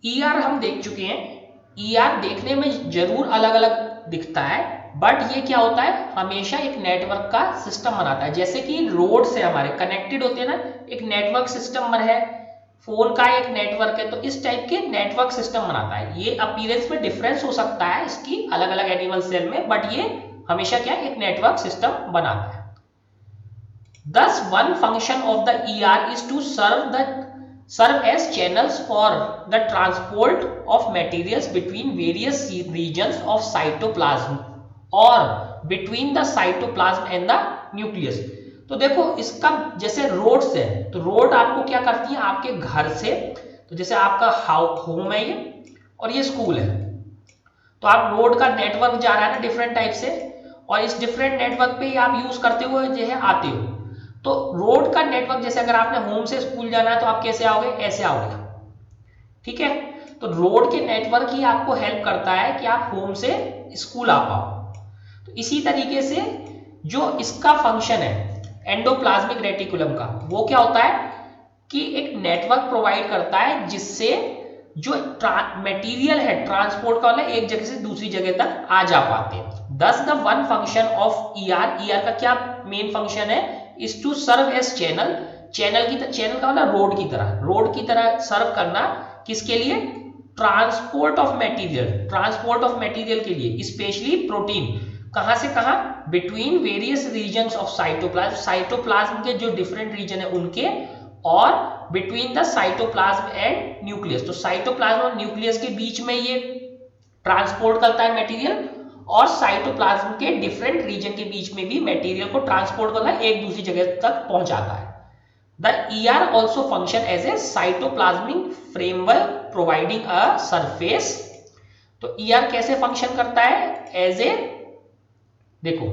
ER हम देख चुके हैं। ईआर देखने में जरूर अलग अलग दिखता है, बट ये क्या होता है, हमेशा एक नेटवर्क का सिस्टम बनाता है। जैसे कि रोड से हमारे कनेक्टेड होते हैं ना, एक नेटवर्क सिस्टम बना है, फोन का एक नेटवर्क है, तो इस टाइप के नेटवर्क सिस्टम बनाता है। ये अपीयरेंस में डिफरेंस हो सकता है इसकी अलग अलग एनिमल सेल में, बट ये हमेशा क्या एक नेटवर्क सिस्टम बनाता है। Thus, one function of the ER is to serve as channels for the transport of materials between various regions of cytoplasm or between the cytoplasm and the nucleus। तो देखो इसका जैसे रोड से, तो road आपको क्या करती है, आपके घर से, तो जैसे आपका होम है ये और ये स्कूल है, तो आप रोड का नेटवर्क जा रहा है ना डिफरेंट टाइप से, और इस डिफरेंट नेटवर्क पे आप यूज करते हुए जो है आते हो। तो रोड का नेटवर्क जैसे अगर आपने होम से स्कूल जाना है तो आप कैसे आओगे, ऐसे आओगे, ठीक है। तो रोड के नेटवर्क ही आपको हेल्प करता है कि आप होम से स्कूल आ पाओ। तो इसी तरीके से जो इसका फंक्शन है एंडोप्लाज्मिक रेटिकुलम का, वो क्या होता है कि एक नेटवर्क प्रोवाइड करता है जिससे जो मटेरियल है ट्रांसपोर्ट का, मतलब एक जगह से दूसरी जगह तक आ जा पाते हैं। Thus the one function of ER, ER का क्या मेन फंक्शन है, is to serve as channel, channel का मतलब रोड की तरह सर्व करना, किसके लिए, ट्रांसपोर्ट ऑफ मटेरियल के लिए, स्पेशली प्रोटीन, कहां से कहां, between various regions of cytoplasm के जो डिफरेंट रीजन है उनके, और between the cytoplasm and nucleus. तो साइटोप्लाज्म और न्यूक्लियस के बीच में ये ट्रांसपोर्ट करता है मटेरियल, और साइटोप्लाज्म के डिफरेंट रीजन के बीच में भी मटेरियल को ट्रांसपोर्ट करता है, एक दूसरी जगह तक पहुंचाता है। The ER also function as a cytoplasmic framework providing a surface. तो ईआर कैसे फंक्शन करता है, एज ए, देखो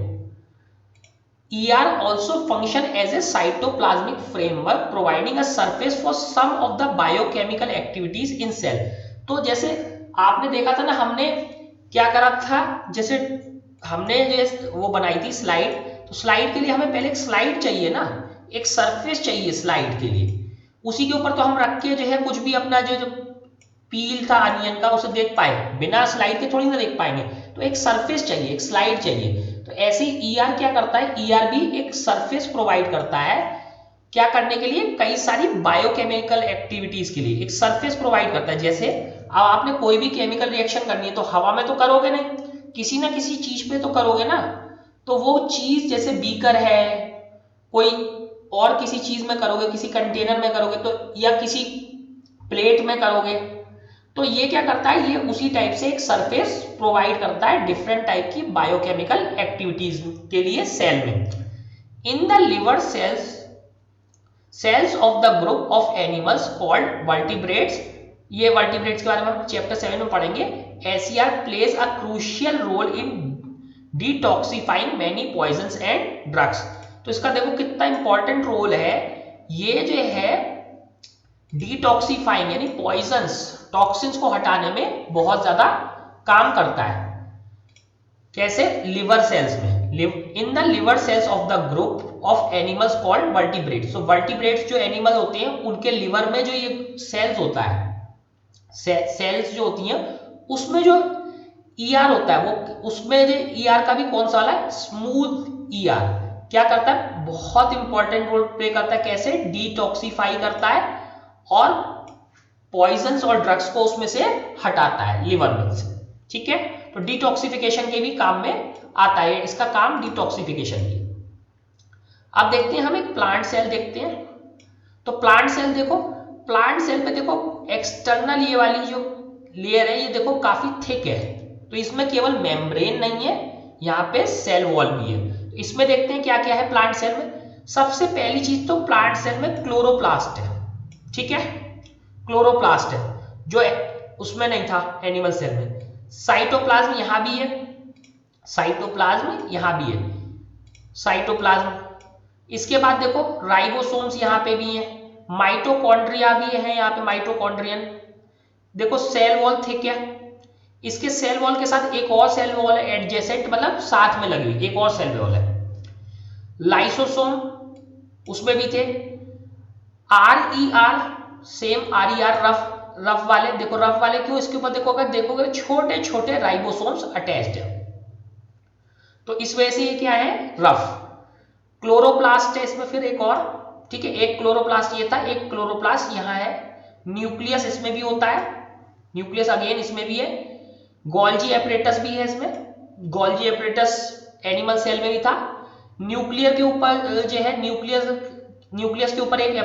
ER also function as a cytoplasmic framework providing a surface for some of the biochemical activities in cell। तो जैसे आपने देखा था ना, हमने क्या करा था, जैसे हमने जो वो बनाई थी स्लाइड, तो स्लाइड के लिए हमें पहले एक स्लाइड चाहिए ना, एक सरफेस चाहिए स्लाइड के लिए, उसी के ऊपर तो हम रख के जो है कुछ भी अपना जो पील था अनियन का उसे देख पाए, बिना स्लाइड के थोड़ी ना देख पाएंगे, तो एक सरफेस चाहिए, एक स्लाइड चाहिए। तो ऐसे ईआर क्या करता है, ईआर भी एक सरफेस प्रोवाइड करता है, क्या करने के लिए, कई सारी बायोकेमिकल एक्टिविटीज के लिए एक सरफेस प्रोवाइड करता है। जैसे अब आपने कोई भी केमिकल रिएक्शन करनी है तो हवा में तो करोगे नहीं, किसी ना किसी चीज पे तो करोगे ना, तो वो चीज जैसे बीकर है, कोई और किसी चीज में करोगे, किसी कंटेनर में करोगे, तो या किसी प्लेट में करोगे, तो ये क्या करता है, ये उसी टाइप से एक सरफेस प्रोवाइड करता है डिफरेंट टाइप की बायोकेमिकल एक्टिविटीज के लिए सेल में। In the liver cells of the group of animals called vertebrates, ये वर्टिब्रेट्स के बारे में हम चैप्टर 7 में पढ़ेंगे। SER plays a crucial role in detoxifying many poisons and drugs. तो इसका देखो कितना इंपॉर्टेंट रोल है, ये जो है डिटॉक्सिफाइंग यानी पॉइजन्स, टॉक्सिन्स को हटाने में बहुत ज्यादा काम करता है। कैसे, लिवर सेल्स में, in the liver cells of the group of animals called vertebrates. तो वर्टिब्रेट्स जो एनिमल होते हैं उनके लिवर में जो ये सेल्स होता है, सेल्स जो होती हैं उसमें जो ईआर होता है, वो उसमें जो ईआर का भी कौन सा वाला है, स्मूथ ईआर, क्या करता है, बहुत इंपॉर्टेंट रोल प्ले करता है। कैसे, डिटॉक्सिफाई करता है और पॉइजन्स और ड्रग्स को उसमें से हटाता है लिवर में से, ठीक है। तो डिटॉक्सिफिकेशन के भी काम में आता है, इसका काम डिटॉक्सिफिकेशन की। अब देखते हैं हम एक प्लांट सेल देखते हैं। तो प्लांट सेल देखो, प्लांट सेल पे देखो एक्सटर्नल ये वाली जो लेयर है ये देखो काफी थिक है, तो इसमें केवल मेम्ब्रेन नहीं है, यहाँ पे सेल वॉल भी है। तो इसमें देखते हैं क्या क्या है प्लांट सेल में। सबसे पहली चीज तो प्लांट सेल में क्लोरोप्लास्ट है, ठीक है, क्लोरोप्लास्ट है जो उसमें नहीं था एनिमल सेल में। साइटोप्लाज्म यहां भी है, साइटोप्लाज्म यहां भी है, साइटोप्लाज्म। इसके बाद देखो राइबोसोम्स यहां पे भी है, माइटोकॉन्ड्रिया भी है यहाँ पे, माइटोकॉन्ड्रियन। देखो सेल वॉल थिक है, इसके सेल वॉल के साथ एक और सेल वॉल है एडजेसेंट, मतलब साथ में लगी हुई एक और सेल वॉल है। लाइसोसोम उसमें भी थे, RER सेम RER रफ वाले, देखो रफ वाले क्यों, इसके ऊपर देखो अगर देखोगे छोटे छोटे राइबोसोम्स अटैच्ड है, तो इस वजह से ये क्या है रफ। क्लोरोप्लास्ट है इसमें फिर एक और, ठीक है, एक क्लोरोप्लास्ट ये था, एक क्लोरोप्लास्ट यहाँ है। न्यूक्लियस इसमें भी होता है, न्यूक्लियस अगेन इसमें भी है। गोल्जी एपरेटस भी है इसमें, गोल्जी एपरेटस एनिमल सेल में भी था। न्यूक्लियर के ऊपर जो है न्यूक्लियस के ऊपर एक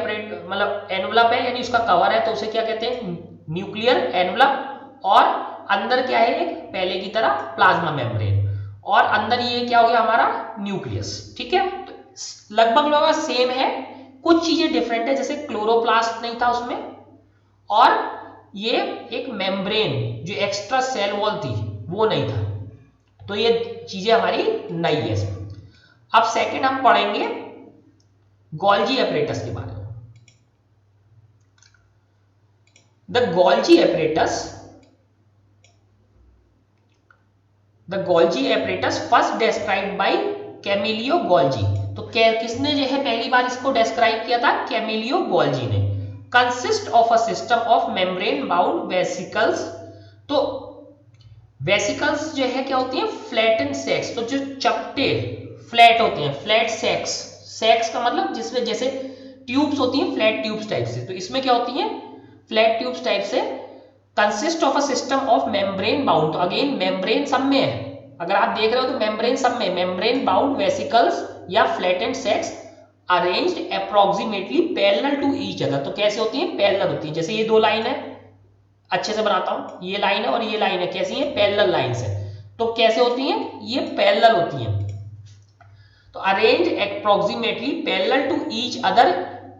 मतलब एनवलप है, यानी उसका कवर है, तो उसे क्या कहते हैं न्यूक्लियर एनवलप। और अंदर क्या है एक पहले की तरह प्लाज्मा मेम्ब्रेन, और अंदर ये क्या हो गया हमारा न्यूक्लियस, ठीक है। तो लगभग सेम है, कुछ चीजें डिफरेंट है, जैसे क्लोरोप्लास्ट नहीं था उसमें, और ये एक मेम्ब्रेन जो एक्स्ट्रा सेल वॉल थी वो नहीं था, तो ये चीजें हमारी नई है इसमें। अब सेकंड हम पढ़ेंगे गोल्जी एपरेटस के बारे में। The Golgi apparatus first described bye Camillo Golgi. तो किसने जो है पहली बार इसको डिस्क्राइब किया था, कैमिलियो गोल्जी ने। Consist of a system of membrane bound vesicles. तो वेसिकल्स जो है क्या होती है फ्लैटेंड सेक्स, तो जो चपटे फ्लैट होते हैं, फ्लैट सेक्स का मतलब जिसमें जैसे ट्यूब्स होती हैं फ्लैट ट्यूब्स टाइप से, तो इसमें क्या होती हैं फ्लैट ट्यूब्स टाइप से। Consist of a system of membrane bound, तो अगेन मेम्ब्रेन सब में है, अगर आप देख रहे हो तो मेम्ब्रेन सब में, मेम्ब्रेन बाउंड वेसिकल्स या flattened sacs arranged approximately parallel to each other. तो कैसे होती है पैरेलल होती है, जैसे ये दो लाइन है, अच्छे से बनाता हूं, ये लाइन है और ये लाइन है, कैसी है पैरेलल लाइंस है, तो कैसे होती हैं ये पैरेलल होती हैं। तो arrange approximately parallel to each other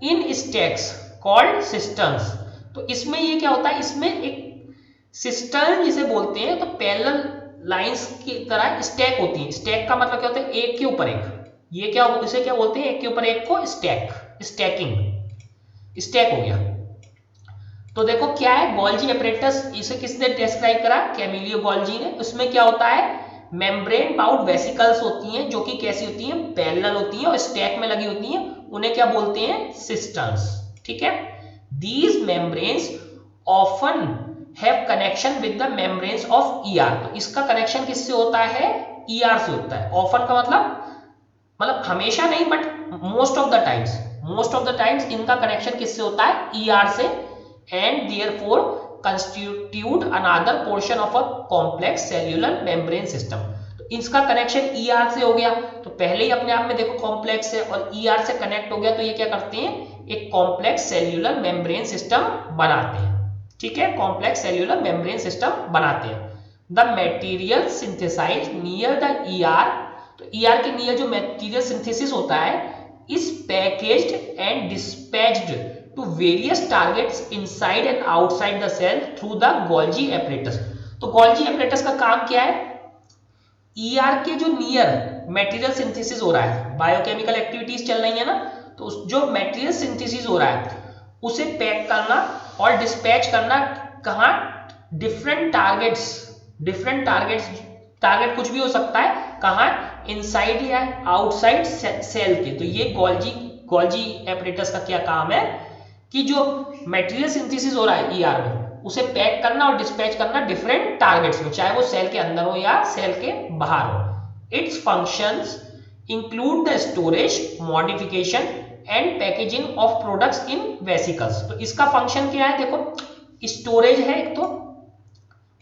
in stacks called cisterns. तो इसमें ये क्या होता है, इसमें एक सिस्टर्न जिसे बोलते हैं, तो पैरेलल लाइंस की तरह स्टैक होती है। स्टैक का मतलब क्या होता है एक के ऊपर एक, ये क्या इसे क्या बोलते हैं एक के ऊपर एक को स्टैक, स्टैक हो गया। तो देखो क्या है गोल्जी एपरेटस, इसे किसने डिस्क्राइब करा कैमिलियो गोल्जी ने। उसमें क्या होता है मेम्ब्रेन बाउंड वेसिकल्स होती हैं जो कि कैसी होती हैं पैरेलल होती हैं और स्टैक में लगी होती हैं, उन्हें क्या बोलते हैं सिस्टर्न्स, ठीक है। These membranes often have connection with the membranes of ER. तो इसका कनेक्शन किससे होता है ईआर से होता है। ऑफन का मतलब हमेशा नहीं but most of the times इनका कनेक्शन किससे होता है ईआर से, and therefore constitute another portion of a complex cellular membrane system. तो इसका कनेक्शन ईआर से हो गया, तो पहले ही अपने आप में देखो कॉम्प्लेक्स है और ईआर से कनेक्ट हो गया, तो ये क्या करते हैं एक कॉम्प्लेक्स सेल्यूलर मेम्ब्रेन सिस्टम बनाते हैं, ठीक है, कॉम्प्लेक्स सेल्यूलर मेम्ब्रेन सिस्टम बनाते हैं। The material synthesize near the ER, तो ईआर के नियर जो मटेरियल सिंथेसिस होता है is packaged and dispatched to various targets inside and outside the cell through the Golgi apparatus. तो गोल्जी एपरेटस का काम क्या है, ईआर के जो नियर मटेरियल सिंथेसिस हो रहा है, बायोकेमिकल एक्टिविटीज चल रही है ना, तो जो मटेरियल सिंथेसिस हो रहा है उसे पैक करना और डिस्पैच करना कहाँ डिफरेंट टारगेट्स, टारगेट कुछ भी हो सकता है, कहाँ इनसाइड या आउटसाइड सेल के। तो ये गोल्जी एपरेटस का क्या काम है कि जो मटेरियल सिंथेसिस हो रहा है ईआर में उसे पैक करना और डिस्पैच करना डिफरेंट टारगेट्स में, चाहे वो सेल के अंदर हो या सेल के बाहर हो। It's functions include the storage, modification and packaging of products in vesicles. तो इसका फंक्शन क्या है देखो, स्टोरेज है एक, तो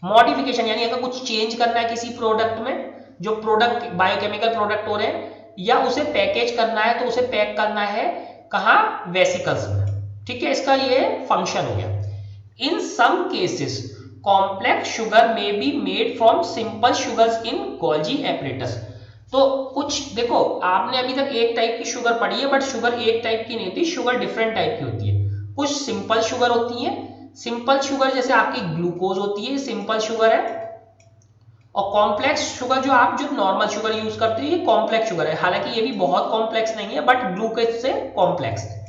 मॉडिफिकेशन यानी अगर कुछ चेंज करना है किसी प्रोडक्ट में, जो प्रोडक्ट बायोकेमिकल प्रोडक्ट हो रहे हैं, या उसे पैकेज करना है तो उसे पैक करना है कहाँ वेसिकल्स में, ठीक है, इसका ये फंक्शन हो गया। इन सम केसेस कॉम्प्लेक्स शुगर में be made from simple sugars in Golgi apparatus. तो कुछ देखो आपने अभी तक एक टाइप की शुगर पढ़ी है, बट शुगर एक टाइप की नहीं होती, शुगर डिफरेंट टाइप की होती है। कुछ सिंपल शुगर होती है, सिंपल शुगर जैसे आपकी ग्लूकोज होती है सिंपल शुगर है, और कॉम्प्लेक्स शुगर जो आप जो नॉर्मल शुगर यूज करते हैं ये कॉम्प्लेक्स शुगर है, हालांकि ये भी बहुत कॉम्प्लेक्स नहीं है बट ग्लूकोज से कॉम्प्लेक्स है।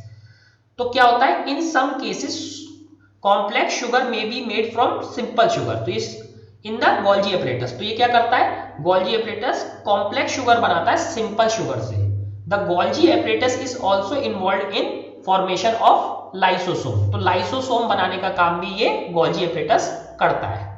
तो क्या होता है इन सम केसेस कॉम्प्लेक्स शुगर में be made from simple sugar, तो इस इन द गोल्जी एपरेटस। तो ये क्या करता है गोल्जी एपरेटस कॉम्प्लेक्स शुगर बनाता है सिंपल शुगर से। The Golgi apparatus is also involve in formation of lysosome. तो लाइसोसोम बनाने का काम भी ये गोल्जी एपरेटस करता है।